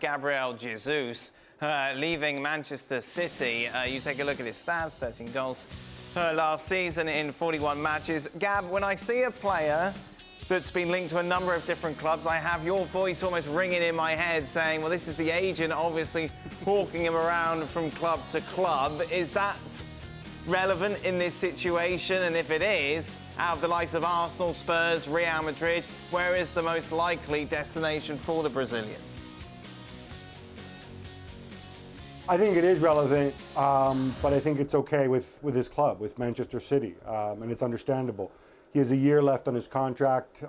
Gabriel Jesus leaving Manchester City. You take a look at his stats, 13 goals last season in 41 matches. Gab, when I see a player that's been linked to a number of different clubs, I have your voice almost ringing in my head saying, well, this is the agent obviously hawking him around from club to club. Is that relevant in this situation? And if it is, out of the likes of Arsenal, Spurs, Real Madrid, where is the most likely destination for the Brazilian? I think it is relevant, but I think it's okay with his club, with Manchester City, and it's understandable. He has a year left on his contract.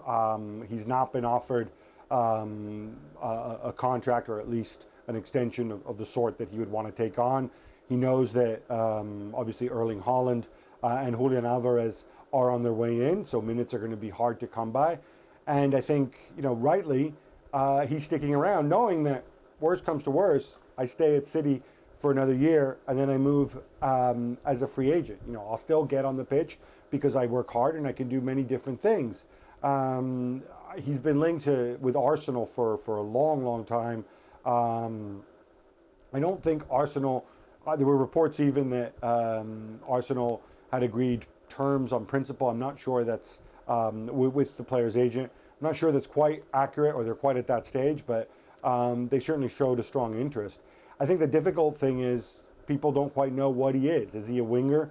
He's not been offered a contract, or at least an extension of the sort that he would want to take on. He knows that obviously Erling Haaland and Julian Alvarez are on their way in, so minutes are going to be hard to come by. And I think, rightly, he's sticking around, knowing that worst comes to worst, I stay at City for another year and then I move as a free agent. I'll still get on the pitch because I work hard and I can do many different things. He's been linked with Arsenal for a long, long time. I don't think Arsenal, there were reports even that Arsenal had agreed terms on principle. I'm not sure that's with the player's agent. I'm not sure that's quite accurate or they're quite at that stage, but they certainly showed a strong interest. I think the difficult thing is people don't quite know what he is. Is he a winger?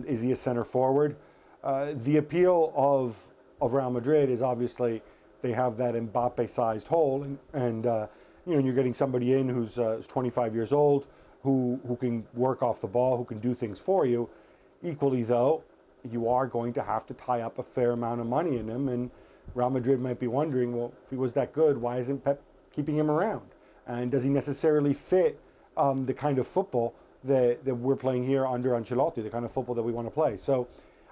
Is he a center forward? The appeal of Real Madrid is obviously they have that Mbappe-sized hole, and you're getting somebody in who's 25 years old, who can work off the ball, who can do things for you. Equally, though, you are going to have to tie up a fair amount of money in him, and Real Madrid might be wondering, well, if he was that good, why isn't Pep keeping him around? And does he necessarily fit the kind of football that we're playing here under Ancelotti, the kind of football that we want to play? So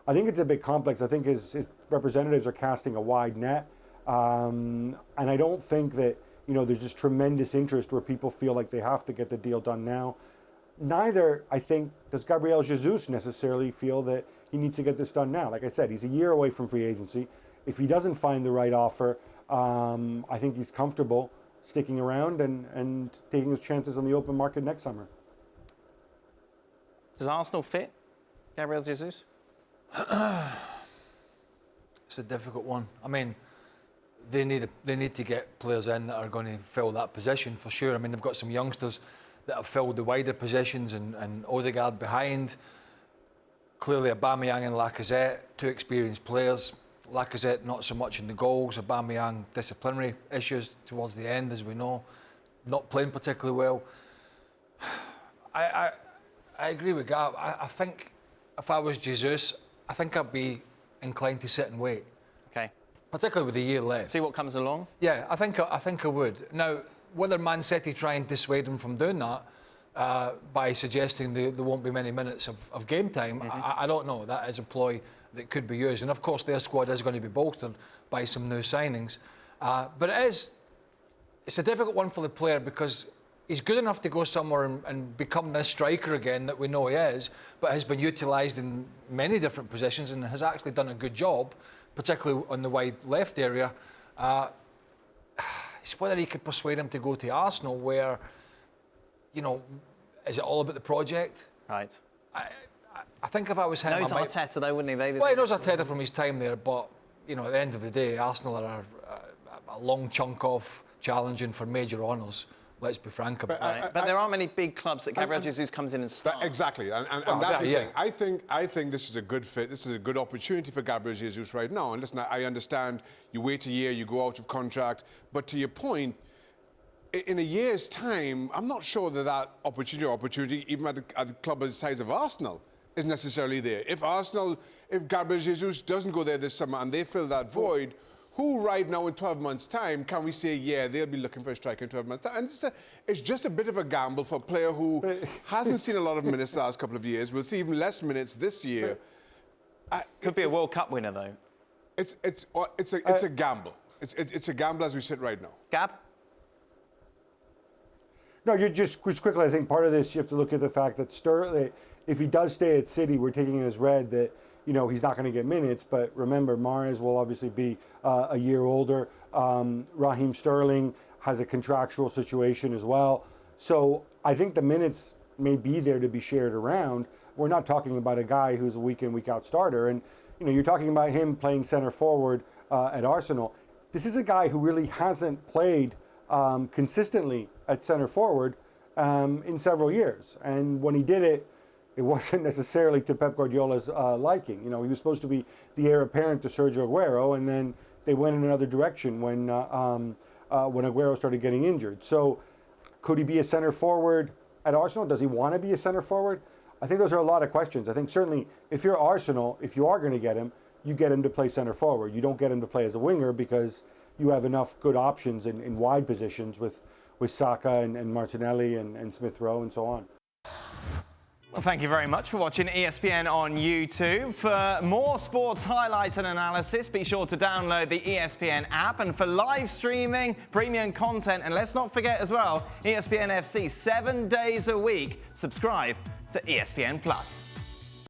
I think it's a bit complex. I think his representatives are casting a wide net. And I don't think that, there's this tremendous interest where people feel like they have to get the deal done now. Neither, I think, does Gabriel Jesus necessarily feel that he needs to get this done now. Like I said, he's a year away from free agency. If he doesn't find the right offer, I think he's comfortable sticking around and taking his chances on the open market next summer. Does Arsenal fit Gabriel Jesus? It's a difficult one. I mean, they need to get players in that are going to fill that position for sure. I mean, they've got some youngsters that have filled the wider positions and Odegaard behind. Clearly, Aubameyang and Lacazette, two experienced players. Lacazette not so much in the goals. Aubameyang disciplinary issues towards the end, as we know, not playing particularly well. I agree with Gab. I think if I was Jesus, I think I'd be inclined to sit and wait. Okay. Particularly with a year left. See what comes along? Yeah, I think I would. Now, whether Man City try and dissuade him from doing that by suggesting there won't be many minutes of game time, I don't know. That is a ploy that could be used. And of course, their squad is going to be bolstered by some new signings. But it's a difficult one for the player because he's good enough to go somewhere and become this striker again that we know he is, but has been utilised in many different positions and has actually done a good job, particularly on the wide left area. It's whether he could persuade him to go to Arsenal where, is it all about the project? Right. I think if I was him... He knows Arteta though, wouldn't he? Well, he knows Arteta from his time there, but, at the end of the day, Arsenal are a long chunk off challenging for major honours. Let's be frank about it. But there aren't many big clubs that Gabriel Jesus comes in and starts. Exactly, and that's the thing. I think this is a good fit. This is a good opportunity for Gabriel Jesus right now. And listen, I understand you wait a year, you go out of contract, but to your point, in a year's time, I'm not sure that opportunity, even at a club the size of Arsenal, is necessarily there. If Gabriel Jesus doesn't go there this summer and they fill that void, who right now in 12 months' time can we say, yeah, they'll be looking for a striker in 12 months' time? And it's just a bit of a gamble for a player who hasn't seen a lot of minutes the last couple of years. We'll see even less minutes this year. Could be a World Cup winner, though. It's a gamble. It's a gamble as we sit right now. Gab? No, you just quickly, I think part of this, you have to look at the fact that Sterling, if he does stay at City, we're taking it as read that he's not going to get minutes, but remember, Mahrez will obviously be a year older. Raheem Sterling has a contractual situation as well. So I think the minutes may be there to be shared around. We're not talking about a guy who's a week in, week out starter. And, you're talking about him playing center forward at Arsenal. This is a guy who really hasn't played consistently at center forward in several years. And when he did it, it wasn't necessarily to Pep Guardiola's liking. He was supposed to be the heir apparent to Sergio Aguero, and then they went in another direction when Aguero started getting injured. So could he be a center forward at Arsenal? Does he want to be a center forward? I think those are a lot of questions. I think certainly if you're Arsenal, if you are going to get him, you get him to play center forward. You don't get him to play as a winger because you have enough good options in wide positions with Saka and Martinelli and Smith Rowe and so on. Well, thank you very much for watching ESPN on YouTube. For more sports highlights and analysis, be sure to download the ESPN app. And for live streaming, premium content, and let's not forget as well, ESPN FC 7 days a week. Subscribe to ESPN+.